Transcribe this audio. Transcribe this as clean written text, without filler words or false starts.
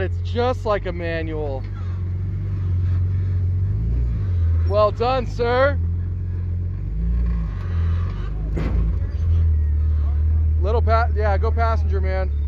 God, it's just like a manual. Well done, sir. Yeah, go passenger, man.